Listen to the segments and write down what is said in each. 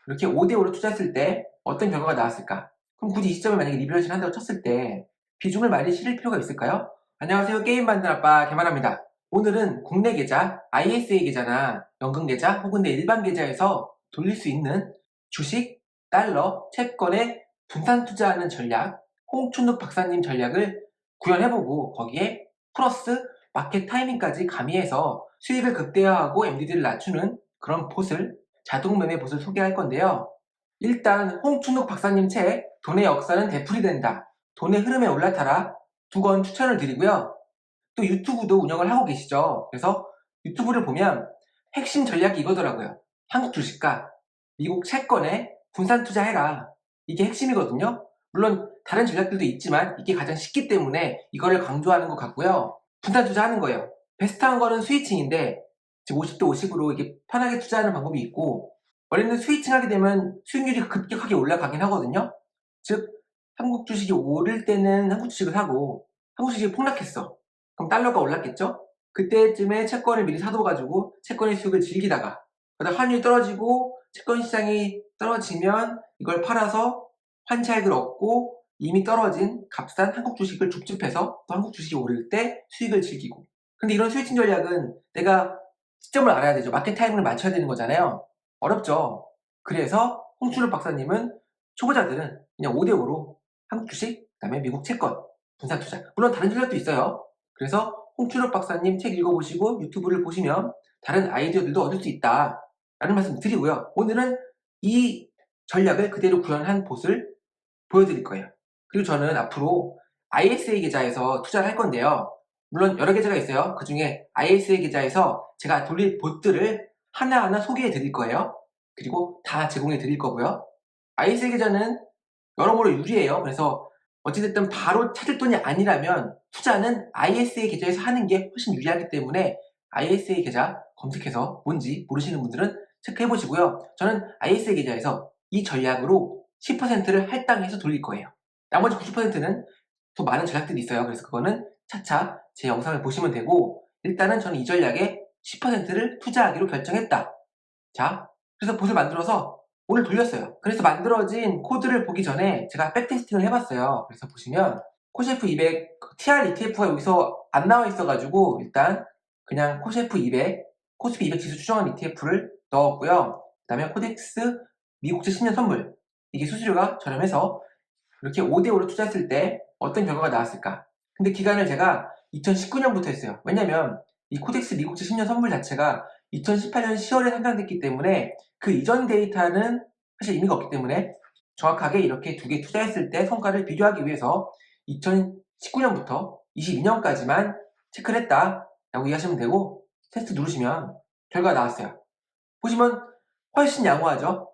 이렇게 5대5로 투자했을 때 어떤 결과가 나왔을까? 그럼 굳이 이 시점에 만약에 리밸런싱을 한다고 쳤을 때 비중을 많이 실을 필요가 있을까요? 안녕하세요. 게임 만든 아빠 개만합니다. 오늘은 국내 계좌, ISA 계좌나 연금 계좌 혹은 내 일반 계좌에서 돌릴 수 있는 주식, 달러, 채권에 분산 투자하는 전략, 홍춘욱 박사님 전략을 구현해보고 거기에 플러스 마켓 타이밍까지 가미해서 수익을 극대화하고 MDD를 낮추는 그런 봇을 자동 매매 봇을 소개할 건데요. 일단 홍춘욱 박사님 책 돈의 역사는 되풀이된다. 돈의 흐름에 올라타라 두 권 추천을 드리고요. 또 유튜브도 운영을 하고 계시죠. 그래서 유튜브를 보면 핵심 전략이 이거더라고요. 한국 주식과 미국 채권에 분산 투자해라. 이게 핵심이거든요. 물론 다른 전략들도 있지만 이게 가장 쉽기 때문에 이거를 강조하는 것 같고요. 분산 투자하는 거예요. 베스트한 거는 스위칭인데 즉 50대 50으로 이게 편하게 투자하는 방법이 있고 원래는 스위칭하게 되면 수익률이 급격하게 올라가긴 하거든요. 즉 한국 주식이 오를 때는 한국 주식을 사고 한국 주식이 폭락했어. 그럼 달러가 올랐겠죠? 그때쯤에 채권을 미리 사둬가지고 채권의 수익을 즐기다가 그다음 환율이 떨어지고 채권 시장이 떨어지면 이걸 팔아서 환차익을 얻고 이미 떨어진 값싼 한국 주식을 줍줍해서 또 한국 주식이 오를 때 수익을 즐기고. 근데 이런 스위칭 전략은 내가 시점을 알아야 되죠. 마켓 타이밍을 맞춰야 되는 거잖아요. 어렵죠. 그래서 홍춘욱 박사님은 초보자들은 그냥 5대5로 한국 주식, 그다음에 미국 채권, 분산 투자. 물론 다른 전략도 있어요. 그래서 홍춘욱 박사님 책 읽어보시고 유튜브를 보시면 다른 아이디어들도 얻을 수 있다 라는 말씀 드리고요. 오늘은 이 전략을 그대로 구현한 봇을 보여드릴 거예요. 그리고 저는 앞으로 ISA 계좌에서 투자를 할 건데요. 물론 여러 계좌가 있어요. 그 중에 ISA 계좌에서 제가 돌릴 봇들을 하나하나 소개해 드릴 거예요. 그리고 다 제공해 드릴 거고요. ISA 계좌는 여러모로 유리해요. 그래서 어찌됐든 바로 찾을 돈이 아니라면 투자는 ISA 계좌에서 하는 게 훨씬 유리하기 때문에 ISA 계좌 검색해서 뭔지 모르시는 분들은 체크해 보시고요. 저는 ISA 계좌에서 이 전략으로 10%를 할당해서 돌릴 거예요. 나머지 90%는 더 많은 전략들이 있어요. 그래서 그거는 차차 제 영상을 보시면 되고 일단은 저는 이 전략에 10%를 투자하기로 결정했다. 자, 그래서 봇을 만들어서 오늘 돌렸어요. 그래서 만들어진 코드를 보기 전에 제가 백테스팅을 해봤어요. 그래서 보시면 코셰프 200 TR ETF가 여기서 안 나와 있어가지고 일단 그냥 코셰프 200, 코스피 200 지수 추정한 ETF를 넣었고요. 그 다음에 코덱스 미국채 10년 선물 이게 수수료가 저렴해서 이렇게 5대5로 투자했을 때 어떤 결과가 나왔을까? 근데 기간을 제가 2019년부터 했어요. 왜냐면 이 코덱스 미국채 10년 선물 자체가 2018년 10월에 상장됐기 때문에 그 이전 데이터는 사실 의미가 없기 때문에 정확하게 이렇게 두 개 투자했을 때 성과를 비교하기 위해서 2019년부터 22년까지만 체크를 했다 라고 이해하시면 되고 테스트 누르시면 결과가 나왔어요. 보시면 훨씬 양호하죠?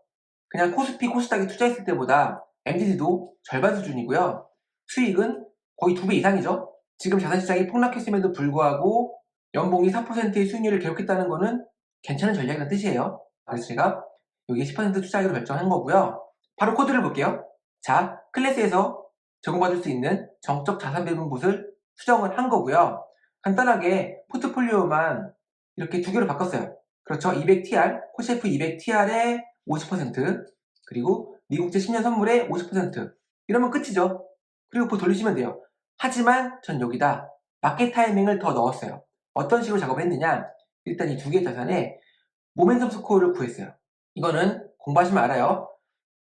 그냥 코스피 코스닥에 투자했을 때보다 MDD도 절반 수준이고요. 수익은 거의 2배 이상이죠. 지금 자산시장이 폭락했음에도 불구하고 연봉이 4%의 수익률을 기록했다는 거는 괜찮은 전략이라는 뜻이에요. 그래서 제가 여기에 10% 투자하기로 결정한 거고요. 바로 코드를 볼게요. 자, 클래스에서 제공받을 수 있는 정적 자산 배분봇을 수정을 한 거고요. 간단하게 포트폴리오만 이렇게 두 개로 바꿨어요. 그렇죠. 200TR, 코셰프 200TR에 50% 그리고 미국채 10년 선물에 50% 이러면 끝이죠. 그리고 그 돌리시면 돼요. 하지만 전 여기다 마켓 타이밍을 더 넣었어요. 어떤 식으로 작업을 했느냐 일단 이 두 개의 자산에 모멘텀 스코어를 구했어요. 이거는 공부하시면 알아요.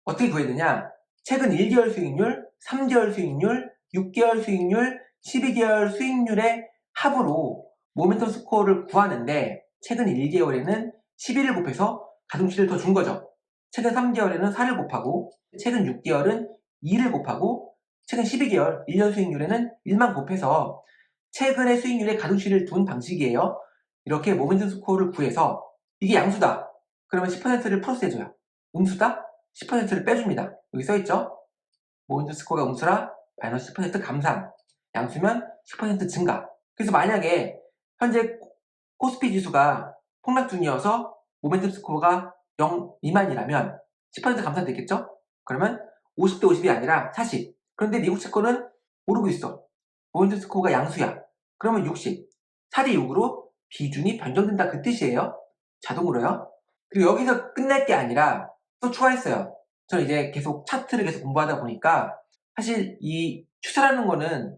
어떻게 구했느냐 최근 1개월 수익률, 3개월 수익률, 6개월 수익률, 12개월 수익률의 합으로 모멘텀 스코어를 구하는데 최근 1개월에는 11을 곱해서 가중치를 더 준 거죠. 최근 3개월에는 4를 곱하고 최근 6개월은 2를 곱하고 최근 12개월 1년 수익률에는 1만 곱해서 최근의 수익률에 가중치를 둔 방식이에요. 이렇게 모멘텀 스코어를 구해서 이게 양수다. 그러면 10%를 플러스 해줘요. 음수다? 10%를 빼줍니다. 여기 써있죠? 모멘텀 스코어가 음수라 마이너스 10% 감산. 양수면 10% 증가. 그래서 만약에 현재 코스피 지수가 폭락 중이어서 모멘텀 스코어가 0 미만이라면 10% 감산됐겠죠? 그러면 50대 50이 아니라 40. 그런데 미국 채권은 오르고 있어. 모멘텀 스코어가 양수야. 그러면 60. 4대 6으로 비중이 변경된다 그 뜻이에요. 자동으로요. 그리고 여기서 끝날 게 아니라 또 추가했어요. 저는 이제 계속 차트를 계속 공부하다 보니까 사실 이 추세라는 거는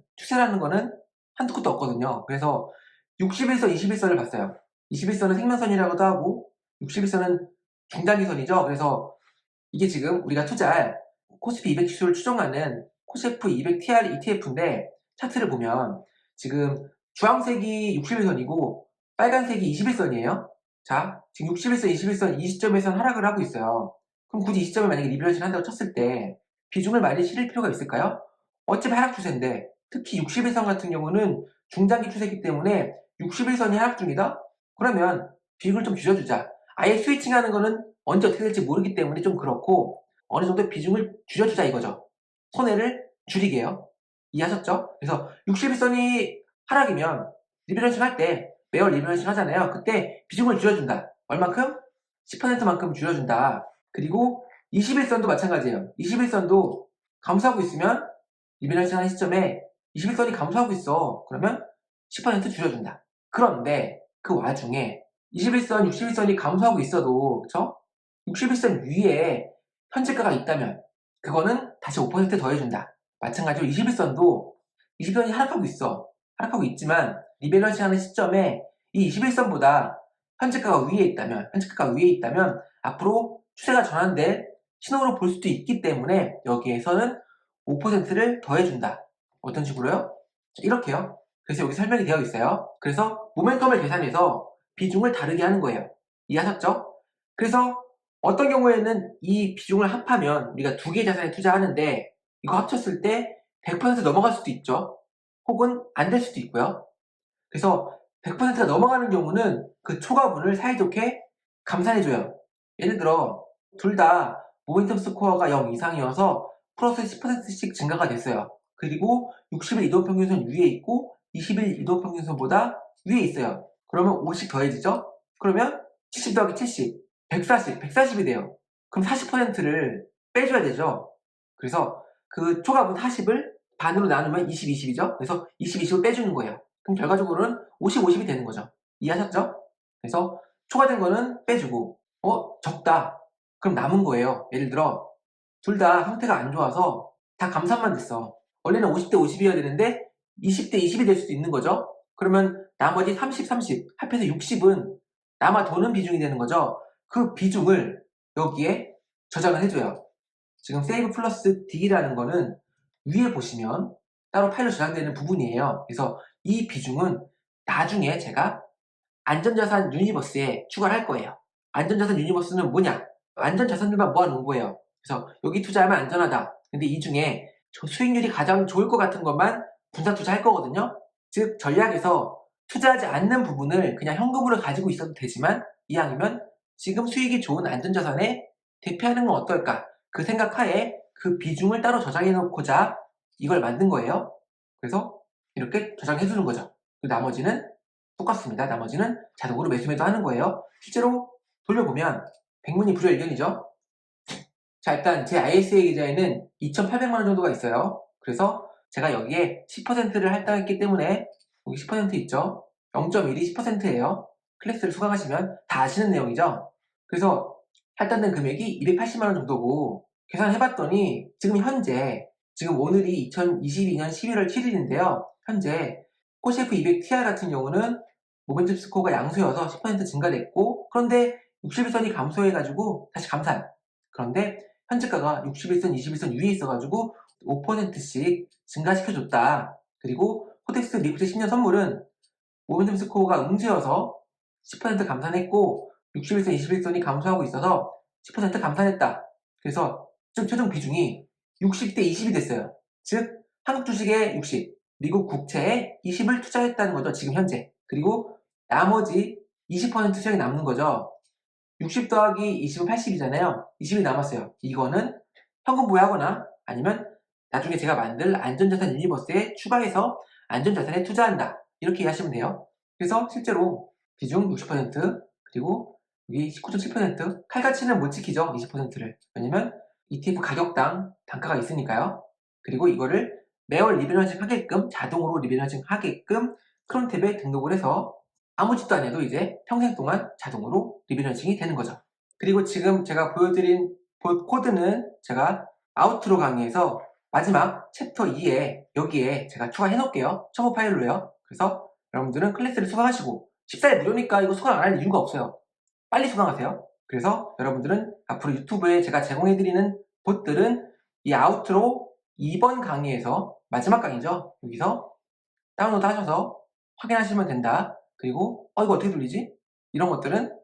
한두 끝도 없거든요. 그래서 60일선, 21선을 봤어요. 21선은 생명선이라고도 하고 61선은 중단기선이죠. 그래서 이게 지금 우리가 투자할 코스피 200 지수를 추정하는 코스피 200 TR ETF인데 차트를 보면 지금 주황색이 60일선이고 빨간색이 21선이에요. 자, 지금 61선, 21선 이 시점에선 하락을 하고 있어요. 그럼 굳이 이 시점에 만약에 리밸런싱 한다고 쳤을 때 비중을 많이 실을 필요가 있을까요? 어차피 하락 추세인데 특히 61선 같은 경우는 중장기 추세이기 때문에 61선이 하락 중이다? 그러면 비중을 좀 줄여주자. 아예 스위칭하는 거는 언제 어떻게 될지 모르기 때문에 좀 그렇고 어느 정도 비중을 줄여주자 이거죠. 손해를 줄이게요. 이해하셨죠? 그래서 61선이 하락이면 리밸런싱 할 때 매월 리밸런싱 하잖아요. 그때 비중을 줄여준다. 얼만큼? 10%만큼 줄여준다. 그리고 21선도 마찬가지예요. 21선도 감소하고 있으면 리밸런싱 하는 시점에 21선이 감소하고 있어. 그러면 10% 줄여준다. 그런데 그 와중에 21선, 61선이 감소하고 있어도 그쵸? 61선 위에 현재가가 있다면 그거는 다시 5% 더해준다. 마찬가지로 21선도 21선이 하락하고 있어. 하락하고 있지만 리밸런싱 하는 시점에 이 21선보다 현재가가 위에 있다면 앞으로 추세가 전환될 신호로 볼 수도 있기 때문에 여기에서는 5%를 더해준다. 어떤 식으로요? 이렇게요. 그래서 여기 설명이 되어 있어요. 그래서 모멘텀을 계산해서 비중을 다르게 하는 거예요. 이해하셨죠? 그래서 어떤 경우에는 이 비중을 합하면 우리가 두 개의 자산에 투자하는데 이거 합쳤을 때 100% 넘어갈 수도 있죠. 혹은 안 될 수도 있고요. 그래서 100%가 넘어가는 경우는 그 초과분을 사이좋게 감산해줘요. 예를 들어 둘 다 모멘텀 스코어가 0 이상이어서 플러스 10%씩 증가가 됐어요. 그리고 60일 이동평균선 위에 있고 20일 이동평균선보다 위에 있어요. 그러면 50 더해지죠? 그러면 70 더하기 70, 140이 돼요. 그럼 40%를 빼줘야 되죠. 그래서 그 초과분 40을 반으로 나누면 20, 20이죠. 그래서 20, 20을 빼주는 거예요. 그럼 결과적으로는 50, 50이 되는 거죠. 이해하셨죠? 그래서 초과된 거는 빼주고 적다. 그럼 남은 거예요. 예를 들어 둘 다 상태가 안 좋아서 다 감산만 됐어. 원래는 50대 50이어야 되는데 20대 20이 될 수도 있는 거죠. 그러면 나머지 30, 30 합해서 60은 남아 도는 비중이 되는 거죠. 그 비중을 여기에 저장을 해줘요. 지금 세이브 플러스 D라는 거는 위에 보시면 따로 파일로 저장되는 부분이에요. 그래서 이 비중은 나중에 제가 안전자산 유니버스에 추가를 할 거예요. 안전자산 유니버스는 뭐냐? 안전자산들만 모아놓은 거예요. 그래서 여기 투자하면 안전하다. 근데 이 중에 수익률이 가장 좋을 것 같은 것만 분산 투자할 거거든요. 즉 전략에서 투자하지 않는 부분을 그냥 현금으로 가지고 있어도 되지만 이왕이면 지금 수익이 좋은 안전자산에 대피하는 건 어떨까? 그 생각하에 그 비중을 따로 저장해 놓고자 이걸 만든 거예요. 그래서 이렇게 저장해 주는 거죠. 나머지는 똑같습니다. 나머지는 자동으로 매수 하는 거예요. 실제로 돌려보면 백문이 불여일견이죠. 자, 일단 제 ISA 계좌에는 2,800만 원 정도가 있어요. 그래서 제가 여기에 10%를 할당했기 때문에 여기 10% 있죠. 0.1이 10%예요. 클래스를 수강하시면 다 아시는 내용이죠. 그래서 할당된 금액이 280만 원 정도고 계산해봤더니 지금 오늘이 2022년 11월 7일인데요. 현재 코시에프 200 TR 같은 경우는 모멘텀 스코어가 양수여서 10% 증가됐고 그런데 61선이 감소해가지고 다시 감산. 그런데 현재가가 61선, 21선 위에 있어가지고 5%씩 증가시켜줬다. 그리고 코덱스 리프트 10년 선물은 모멘텀 스코어가 음수여서 10% 감산했고 61선, 21선이 감소하고 있어서 10% 감산했다. 그래서 좀 최종 비중이 60대 20이 됐어요. 즉 한국 주식에 60, 미국 국채에 20을 투자했다는 거죠. 지금 현재. 그리고 나머지 20% 수량이 남는 거죠. 60 더하기 20은 80이잖아요. 20이 남았어요. 이거는 현금 부여하거나 아니면 나중에 제가 만들 안전자산 유니버스에 추가해서 안전자산에 투자한다. 이렇게 이해하시면 돼요. 그래서 실제로 비중 60% 그리고 여기 19.7% 칼같이는 못 지키죠. 20%를. 왜냐면 ETF 가격당 단가가 있으니까요. 그리고 이거를 매월 리밸런싱 하게끔 자동으로 리밸런싱 하게끔 크론 탭에 등록을 해서 아무 짓도 안 해도 이제 평생 동안 자동으로 리밸런싱이 되는 거죠. 그리고 지금 제가 보여드린 그 코드는 제가 아우트로 강의에서 마지막 챕터 2에 여기에 제가 추가해 놓을게요. 첨부 파일로요. 그래서 여러분들은 클래스를 수강하시고 14일 무료니까 이거 수강 안 할 이유가 없어요. 빨리 수강하세요. 그래서 여러분들은 앞으로 유튜브에 제가 제공해드리는 봇들은 이 아우트로 2번 강의에서 마지막 강의죠. 여기서 다운로드 하셔서 확인하시면 된다. 그리고 이거 어떻게 돌리지? 이런 것들은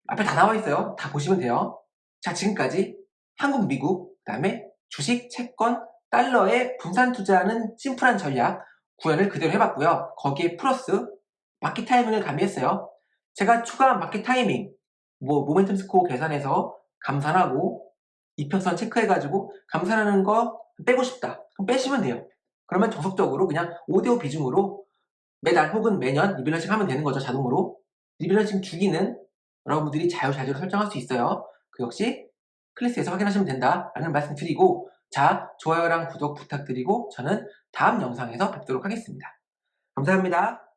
앞에 다 나와 있어요. 다 보시면 돼요. 자, 지금까지 한국, 미국, 그 다음에 주식, 채권, 달러에 분산 투자하는 심플한 전략 구현을 그대로 해봤고요. 거기에 플러스 마켓 타이밍을 가미했어요. 제가 추가 마켓 타이밍, 모멘텀 스코어 계산해서 감산하고 이평선 체크해가지고 감산하는 거 빼고 싶다. 그럼 빼시면 돼요. 그러면 정석적으로 그냥 5대5 비중으로 매달 혹은 매년 리밸런싱 하면 되는 거죠. 자동으로. 리밸런싱 주기는 여러분들이 자유자재로 설정할 수 있어요. 그 역시 클래스에서 확인하시면 된다라는 말씀 드리고, 자, 좋아요랑 구독 부탁드리고 저는 다음 영상에서 뵙도록 하겠습니다. 감사합니다.